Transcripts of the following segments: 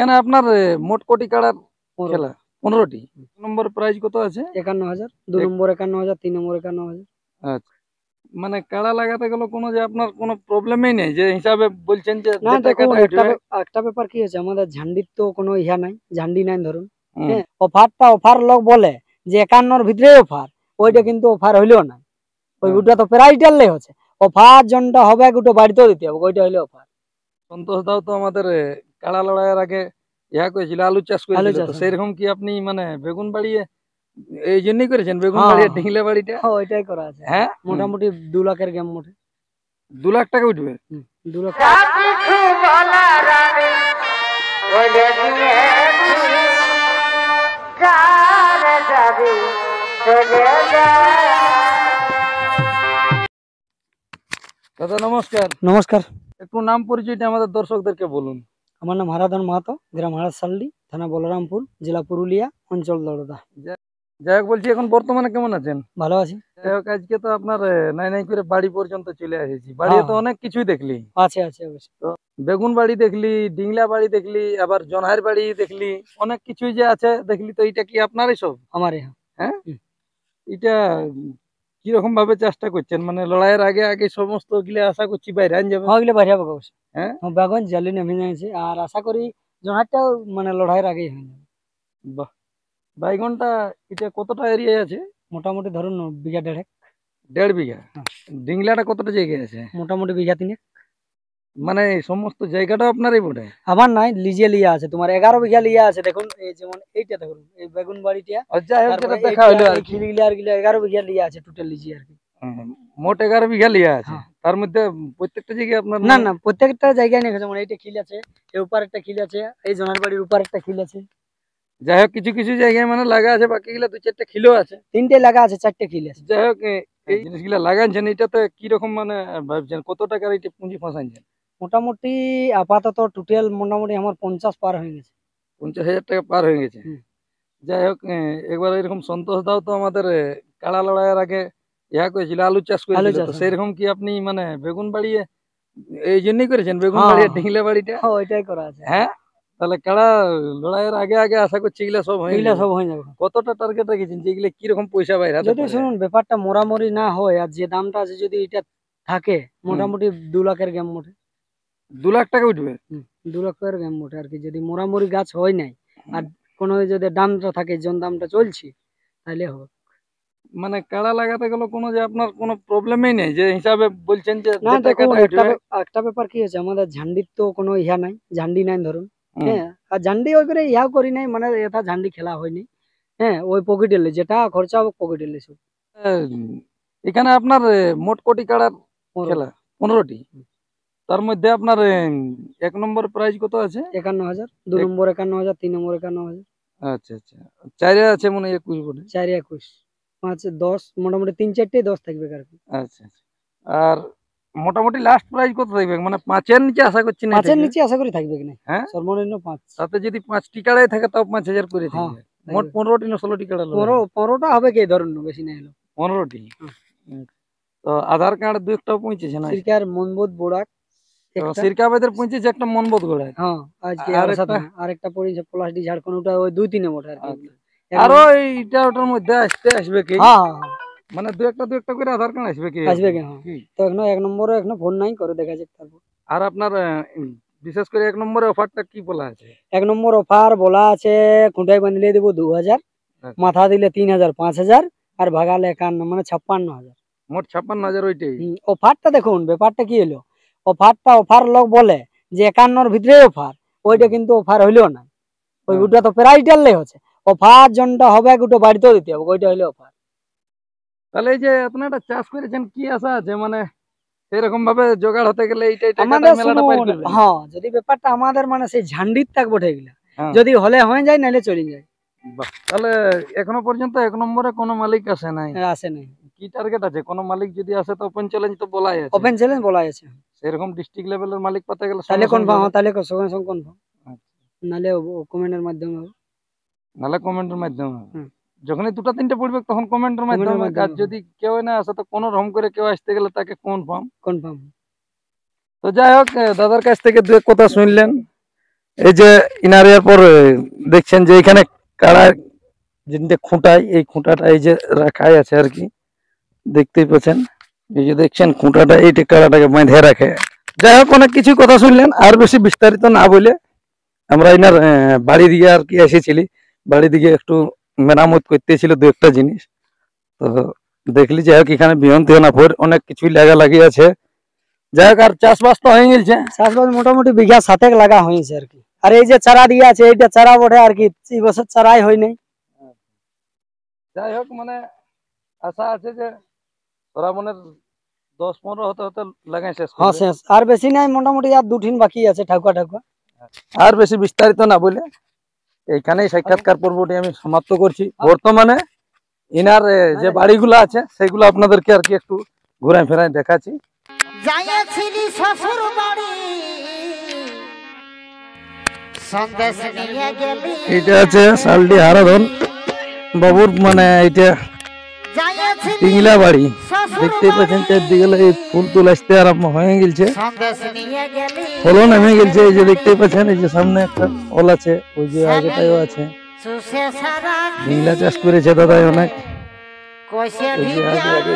এখানে আপনার মোট কোটি কাড়ার খেলা 15টি। নম্বর প্রাইজ কত আছে? 51,000, 2 নম্বর 51,000, 3 নম্বর 51,000। আচ্ছা, মানে কাড়া লাগাতে গেলে কোনো যে আপনার কোনো প্রবলেমই নেই যে হিসাবে বলছেন যে না যে দেখুন, টাকাটা উঠবে। একটা ব্যাপার কি আছে, আমাদের ঝান্ডির তো কোনো ইহা নাই, ঝান্ডি নাই ধরুন। হ্যাঁ, অফার লোক বলে যে 51 ভিতরে অফার, ওইটা কিন্তু অফার হইলেও না। ওইটা তো প্রাইস ডাললে হচ্ছে অফার, জনটা হবে গোটা বাড়িতেও দিতে হবে, ওইটা হইলে অফার। সন্তোষ দাও তো আমাদের কাড়া লড়াইয়ের আগে ইয়া করেছিল, আলু চাষ করেছিল, তো সেরকম কি আপনি মানে বেগুন বাড়িয়ে এই জন্যই করেছেন বেগুন বাড়িয়ে ডিংলা বাড়িটা? ওইটাই করা আছে। হ্যাঁ, মোটামুটি 2 লাখের গেম মোটে 2 লাখ টাকা উঠবে। 2 লাখ। দাদা নমস্কার। নমস্কার। একটু নাম পরিচয়টা আমাদের দর্শকদেরকে বলুন। আমার নাম হারাধন মাহাতো, গ্রাম হারাসাল্লি, থানা বলরামপুর, জেলা পুরুলিয়া, অঞ্চল দড়দা। যাই হোক, বলছি এখন বর্তমানে কেমন আছেন? ভালো আছি। যাই হোক, আজকে তো আপনার নাই নাই করে বাড়ি পর্যন্ত চলে এসেছি। বাড়িতে তো অনেক কিছুই দেখলি। আছে অবশ্যই। তো বেগুন বাড়ি দেখলি, ডিংলা বাড়ি দেখলি, আবার জনহার বাড়ি দেখলি, অনেক কিছুই যে আছে দেখলি। তো এটা কি আপনারই সব? আমারই। হ্যাঁ, এটা কিরকম ভাবে চেষ্টা করছেন, মানে লড়াইয়ের আগে আগে সমস্ত গিলে আশা করছি বাইরে আন যাবে? ওগুলো বাইরে হবে অবশ্যই। হ্যাঁ, বেগুন জালি নেমে যাচ্ছে, আর আশা করি জনহারটাও মানে লড়াইয়ের আগেই হয়ে যাবে। বাহ। বাইগনটা এটা কতটা এরিয়া আছে? মোটামুটি ধরুন বিঘা 1.5। 1.5 বিঘা। ডিংলাটা কতটা জায়গায় আছে? মোটামুটি বিঘা 3। মানে সমস্ত জায়গাটা আপনারই বটে? আমার নাই, লিজে লিয়া আছে, তোমার 11 বিঘা লিয়া আছে। দেখুন এই যেমন এইটা দেখুন, এই বেগুন বাড়িটা, যাই হোক যেটা দেখা হইলো আর কি। 11 বিঘা লিয়া আছে টোটাল লিজে আর কি। মোট 11 বিঘা লিয়া আছে। তার মধ্যে প্রত্যেকটা জায়গায় আপনার? না, প্রত্যেকটা জায়গায় নেই, যেমন এইটা খিল আছে, এই উপর একটা খিল আছে, এই জনার বাড়ির উপর একটা খিল আছে। যাই হোক, কিছু কিছু জায়গায় মানে লাগা আছে, বাকি গুলা 2-4টা খিলো আছে। 3টে লাগা আছে, 4টে খিল আছে। যাই হোক, এই জিনিসগুলা লাগাচ্ছেন, এটাতে কিরকম মানে ভাবছেন কত টাকার এটা পুঁজি ফাঁসাইছেন? মোটামুটি আপাতত টোটাল মোটামুটি আমার 50 পার হয়ে গেছে। 50,000 টাকা পার হয়ে গেছে। যাই হোক, একবার এরকম সন্তোষ দাও তো আমাদের কাড়া লড়াইয়ের আগে ইয়া করেছিল, আলু চাষ করেছিল, তো সেরকম কি আপনি মানে বেগুন বাড়িয়ে এই জন্যই করেছেন বেগুন বাড়িয়ে ডিংলা বাড়িটা? ওইটাই করা আছে। হ্যাঁ, তাহলে কাড়া লড়াইয়ের আগে আগে আশা করছি এগুলা সব হয়ে যাবে। কতটা টার্গেট রেখেছেন যে এগুলা কিরকম পয়সা বাইরে? যদি শুনুন, ব্যাপারটা মোরামরি না হয় আর যে দামটা আছে যদি এটা থাকে, মোটামুটি 2 লাখের গেম মোটে। 2 লাখ টাকা উঠবে? 2 লাখের গেম মোটে আর কি, যদি মোরামরি গাছ হয় নাই আর কোনো যদি দামটা থাকে, জন দামটা চলছে, তাহলে হবে। মানে কাড়া লাগাতে গেলে কোনো যে আপনার কোনো প্রবলেমই নেই যে হিসাবে বলছেন যে না দেখুন, একটা ব্যাপার কি আছে, আমাদের ঝান্ডির তো কোনো ইহা নাই, ঝান্ডি নাই ধরুন। হ্যাঁ, আর ঝান্ডি ওই করে ইহাও করি নাই, মানে এটা ঝান্ডি খেলা হয়নি। হ্যাঁ, ওই পকেটে যেটা খরচা হবে পকেটে সব। এখানে আপনার মোট কোটি কাড়ার খেলা 15টি। তার মধ্যে আপনার 1 নম্বর প্রাইজ কত আছে? 51,000, 2 নম্বর 51,000, 3 নম্বর 51,000। আচ্ছা আচ্ছা, 4 আছে মনে হয় 21 বটে। 4 21, 5 10, মোটামুটি 3-4টে 10 থাকবে আর কি। আচ্ছা আচ্ছা, আর মোটামুটি লাস্ট প্রাইজ কত থাকবে? মানে 5-এর নিচে আশা করছি না? 5-এর নিচে আশা করি থাকবে কিনা। হ্যাঁ, সর্বনিম্ন 5। তাতে যদি 5টি কাড়াই থাকে তাও 5,000 করে থাকবে। মোট 15টি না 16টি কাড়া? 15টা হবে কি ধরুন, বেশি না হলো 15টি। তো আধার কার্ড 2-একটা পৌঁছেছে না? সিরকার মনবোধ বোড়াক, সিরকাবাদের পৌঁছেছে একটা মনবোধ গোড়ায়। হ্যাঁ, আজকে আরেকটা পড়েছে প্লাস্টিক ঝাড়খণ্ড, ওটা ওই 2-3 মোটর আর কি। আর এইটা ওটার মধ্যে আসবে কি? মানে 2-একটা করে আধার কার্ড আসবে কি? তো এখনো 1 নম্বরে এখনো ফোন নাই করে দেখা যাক তারপর। আর আপনার বিশেষ করে 1 নম্বরে অফারটা কি বলা আছে? 1 নম্বর অফার বলা আছে, খুঁটাই বাঁধলে দেবো 2,000, মাথা দিলে 3,000, 5,000, আর ভাগালে 51, মানে 56,000। মোট 56,000 ওইটাই অফারটা। দেখুন ব্যাপারটা কি হলো, অফার লোক বলে যে 51-র ভিতরে অফার, ওইটা কিন্তু অফার হইলেও না। ওইটা তো প্রাইস ডাললে হচ্ছে অফার, জনটা হবে গোটা বাড়িতেও দিতে হবে, ওইটা হইলে অফার। তাহলে এই যে আপনি একটা চাষ করেছেন, কি আশা আছে মানে এরকম ভাবে জোগাড় হতে গেলে এইটাই আমাদের? হ্যাঁ, যদি ব্যাপারটা আমাদের মানে সেই ঝান্ডির থাক বটে এগুলা, যদি হলে হয়ে যায় নাহলে চলে যায়। তাহলে এখনো পর্যন্ত 1 নম্বরে কোনো মালিক আসে নাই? আসে নাই। কি টার্গেট আছে? কোনো মালিক যদি আসে তো ওপেন চ্যালেঞ্জ তো বলাই আছে। ওপেন চ্যালেঞ্জ বলাই আছে। সেরকম ডিস্ট্রিক্ট লেভেলের মালিক পাতে গেলে তাহলে কনফার্ম, তাহলে সঙ্গে সঙ্গে কনফার্ম, নালে কমেন্টের মাধ্যমে হবে। নালে কমেন্টের মাধ্যমে হবে। যখনই 2-3টে পড়বে তখন কমেন্টের মাধ্যমে। আর যদি কেউ না আসে তো কোনো রকম করে কেউ আসতে গেলে তাকে কনফার্ম। তো যাই হোক, দাদার কাছ থেকে 2 কথা শুনলেন। এই যে ইনারিয়ার পর দেখছেন যে এখানে কাড়া যেটা খুঁটায়, এই খুঁটাটা এই যে রাখাই আছে আর কি, দেখতেই পাচ্ছেন। এই যে দেখছেন খুঁটাটা এইটা কাড়াটাকে বাঁধে রাখে। যাই হোক, অনেক কিছু কথা শুনলেন, আর বেশি বিস্তারিত না বলে আমরা ইনার বাড়ি দিকে আর কি এসেছিলি। বাড়ি দিকে একটু মেরামত করতেছিল দু একটা জিনিস, তো দেখলি যাই হোক এখানে বিহন তিহন আফর অনেক কিছুই লাগা লাগি আছে। যাই হোক, আর চাষবাস তো হয়ে গেছে। চাষবাস মোটামুটি বিঘা 7 লাগা হয়েছে আর কি। আর এই যে চারা দিয়ে আছে, এইটা চারা বটে আর কি, এই বছর চারাই হয় নাই। যাই হোক, মানে আশা আছে যে শ্রাবণের 10-15 হতে হতে লাগাই শেষ হ্যাঁ করবে। শেষ, আর বেশি নাই, মোটামুটি আর 2 বাকি আছে ঠাকুয়া ঠাকুয়া। আর বেশি বিস্তারিত না বলে এইখানেই সাক্ষাৎকার পর্বটি আমি সমাপ্ত করছি। বর্তমানে ইনার যে বাড়িগুলো আছে সেগুলো আপনাদেরকে আর কি একটু ঘুরাই ফেরাই দেখাচ্ছি। যাইয়াছিলি শ্বশুর বাড়ি সন্দেশ নিয়ে গেলি, এটা আছে শালডি হারাধন বাবুর, মানে এটা যাইয়াছিলি পিংলা বাড়ি। শ্বশুর দেখতেই পাচ্ছেন চারদিকে এই ফুল তুল আসতে আরম্ভ হয়ে গেছে, সন্দেশ নিয়ে গেলি, ফলও নেমে গেছে। এই যে দেখতেই পাচ্ছেন, এই যে সামনে একটা ফল আছে, ওই যে আগেটাও আছে। সুসে সারা পিংলা চাষ করেছে দাদাই অনেক। কষে এই যে আগে আগে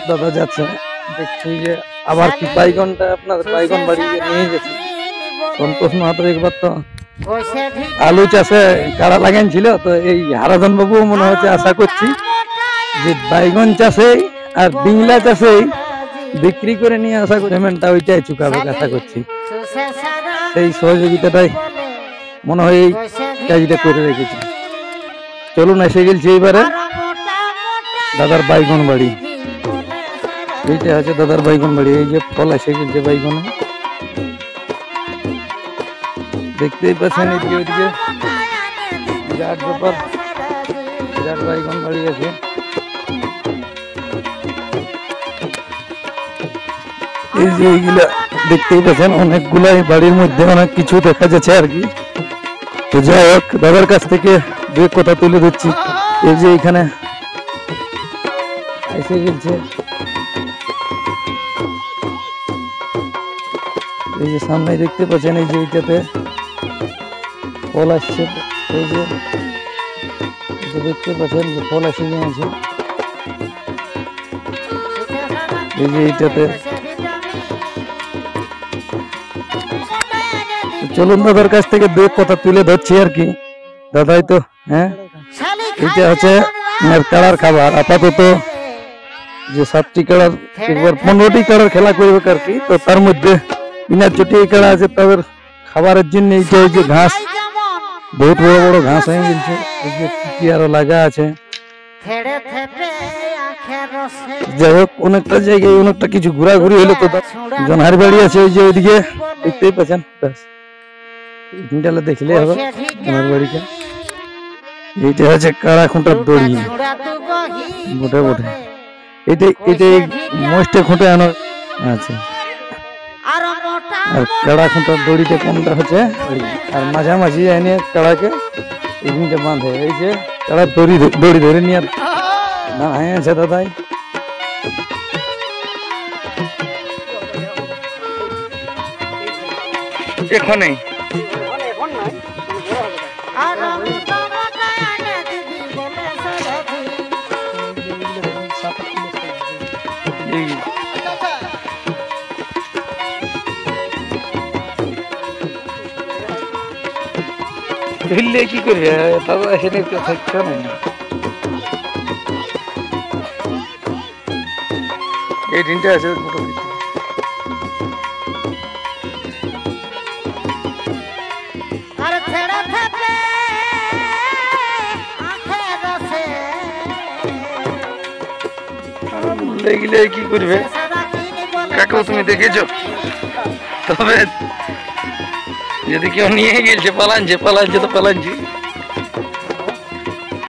দাদা যাচ্ছে, দেখছি যে আবার কি বাইগনটা আপনাদের বাইগন বাড়ি নিয়ে গেছে। সন্তোষ মাহাতো একবার তো কষে আলু চাষে কাড়া লাগাইছিল, তো এই হারাধন বাবু মনে হচ্ছে আশা করছি যে বাইগন চাষে আর বিংলা চাষে বিক্রি করে নিয়ে আশা করি পেমেন্টটা ওইটাই চুকাবে আশা করছি। সুসে সারা সেই সহযোগিতাটাই মনে হয় এই কাজটা করে রেখেছে। চলুন এসে গেছি এইবারে দাদার বাইগন বাড়ি। এইটা হচ্ছে দাদার বাইগন বাড়ি। এই যে ফল এসে গেছে বাইগনে, দেখতেই পাচ্ছেন। এদিকে ওইদিকে বিরাট ব্যাপার, বিরাট বাইগন বাড়ি আছে। এই যে এইগুলা দেখতেই পাচ্ছেন, অনেকগুলা বাড়ির মধ্যে অনেক কিছু দেখা যাচ্ছে আর কি। তো যাই হোক, দাদার কাছ থেকে দু কথা তুলে দিচ্ছি। এই যে এখানে এসে গেছে, এই যে সামনে দেখতে পাচ্ছেন, এই যে এইটাতে ফল আসছে। এই যে দেখতে পাচ্ছেন যে ফল এসে গেছে, এই যে এইটাতে। চলুন দাদার কাছ থেকে দু কথা তুলে ধরছি আর কি। দাদাই তো হ্যাঁ, এটা হচ্ছে কাড়ার খাবার। আপাতত যে 7টি কাড়ার, একবার 15টি কাড়ার খেলা করবে আর কি। তো তার মধ্যে ইনার চটি কাড়া আছে, তাদের খাবারের জন্য এইটা এই যে ঘাস, বহুত বড় বড় ঘাস হয়ে গেছে। এই যে কি আরো লাগা আছে। যাই হোক, অনেকটা জায়গায় অনেকটা কিছু ঘোরাঘুরি হলো। তো জনহার বাড়ি আছে ওই যে ওইদিকে, দেখতেই পাচ্ছেন। দেখলে হবে জনহার বাড়িটা। এইটা হচ্ছে কাড়া খুঁটার দড়ি, বটে বটে। এটাই মোস্টে খুঁটে আনো আছে। আর কাড়া খুঁটার দড়িটা কোনটা হচ্ছে, আর মাঝামাঝি এনে কাড়াকে এদিনটা বাঁধে। এই যে কাড়ার দড়ি ধরে নিয়ে দাঁড়ায় আছে দাদাই। এখানে ধরলে কি করবে দাদা, এখানে থাকছে না। এই দিনটা আছে লেগিলে কি করবে কাকু, তুমি দেখেছো? তবে যদি কেউ নিয়ে গেছে পালানছে তো পালানছি।